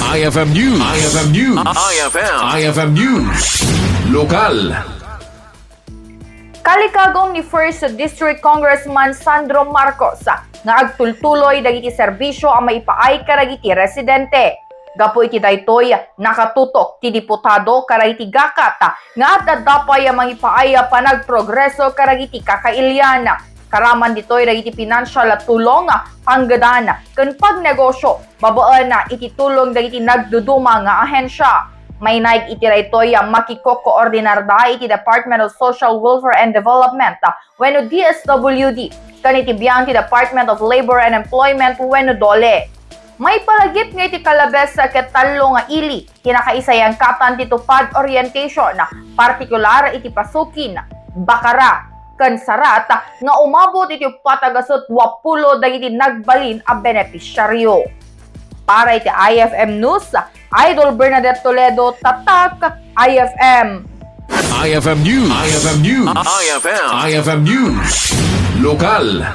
IFM News. IFM News. IFM News. Lokal. Kalikagong ni 1st District Congressman Sandro Marcos nga agtultuloy dagiti serbisyo ang maipaay karagiti residente. Gapo iti daytoy nakatutok ti diputado karagiti gakat nga adda dapay mangipaay panagprogreso karagiti kakailyan. Karaman ditoy dagiti financial tulong panggadan ken pagnegosyo babaan iti tulong dagiti nagduduma nga ahensya. May naig iti daytoy makiko-koordinar iti Department of Social Welfare and Development wenno DSWD ken iti biyang ti Department of Labor and Employment wenno DOLE. May palagip nga iti kalabes ket tallo nga ili kinakaisayang katan ti tupad orientation partikular iti pasukin bakara ken sarat nga umabot iti patagasot 20 dagiti nagbalin a benepisyaryo. Para iti IFM News, Idol Bernadette Toledo, Tatak, IFM. IFM News. IFM News. IFM News. Lokal.